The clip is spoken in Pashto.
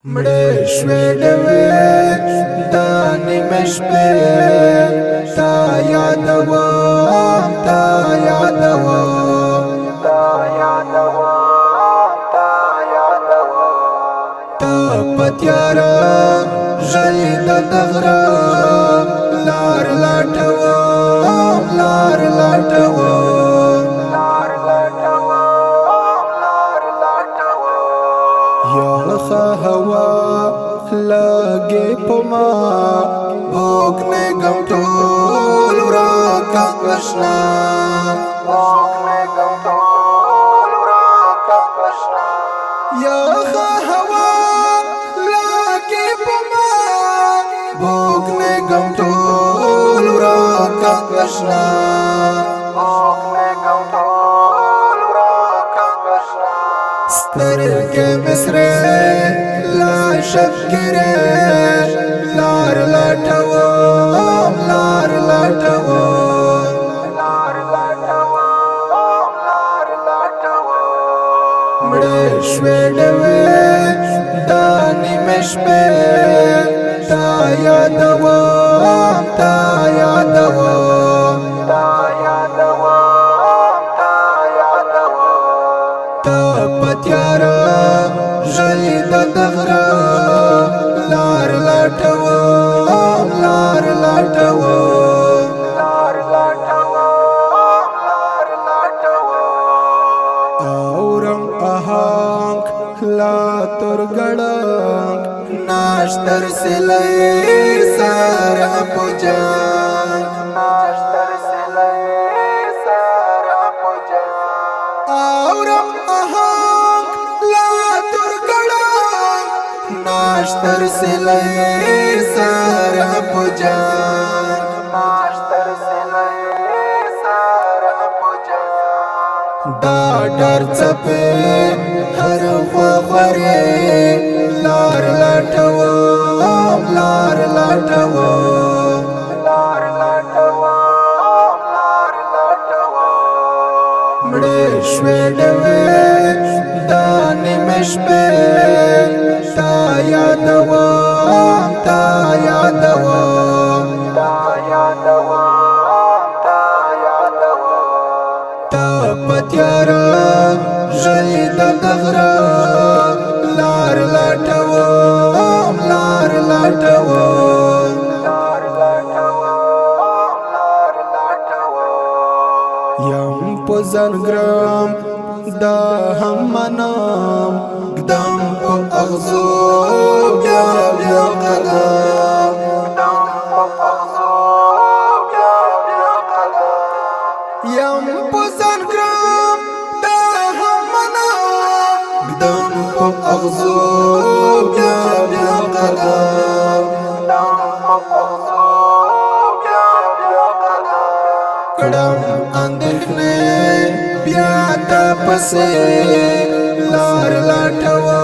مړې شوې ډوې دا نیمه شپې تا یادوم تا یادوم تا یادوم تا یادوم تا پتیارا ژړې د دغرا لار لټوم لار لټوم لار لټوم لار لټوم یا هوا لګې پما بوګ نه غم ټول ورا کښنا بوګ نه غم ټول ورا کښنا یا هوا لګې پما بوګ نه غم ټول ورا کښنا بوګ نه غم ټول ورا کښنا سترګې مسره لا شکره لار لټوم لار لټوم لار لټوم لار لټوم مړې شوې ډوې دا نیمه شپې تا یادوم تا یادوم تا یادوم تا یادوم تا پتیارا ژړې د دغرا لار لټوم لار لټوم لار لټوم لار لټوم اورم اهانګ لا تر ګړنګ ناشتر سلې سارا پوجان ناشتر سلې سارا پوجان اورم اهانګ لا تر ګړنګ ناشتر سلې سارا پوجان ناشتر سلې سارا پوجان دا ډر څپې هر خورې لار لټوم لار لټوم لار لټوم لار لټوم مړې شوې ډوې دا نیمه شپې تا یادوم تا یادوم تا یادوم تا یادوم تا پتیارا ژړې د دغرا لار لټوم لار لټوم لار لټوم لار لټوم یم په زنګرام دا هم منام قدم په اغزو بیا بیا قدم قدم په اغزو بیا بیا قدم یم په زنګرام دا هم منام قدم په اغزو بیا بیا قدم قدم په اغزو بیا بیا قدم کړم اندېښنې بیا تاسو لار لټوم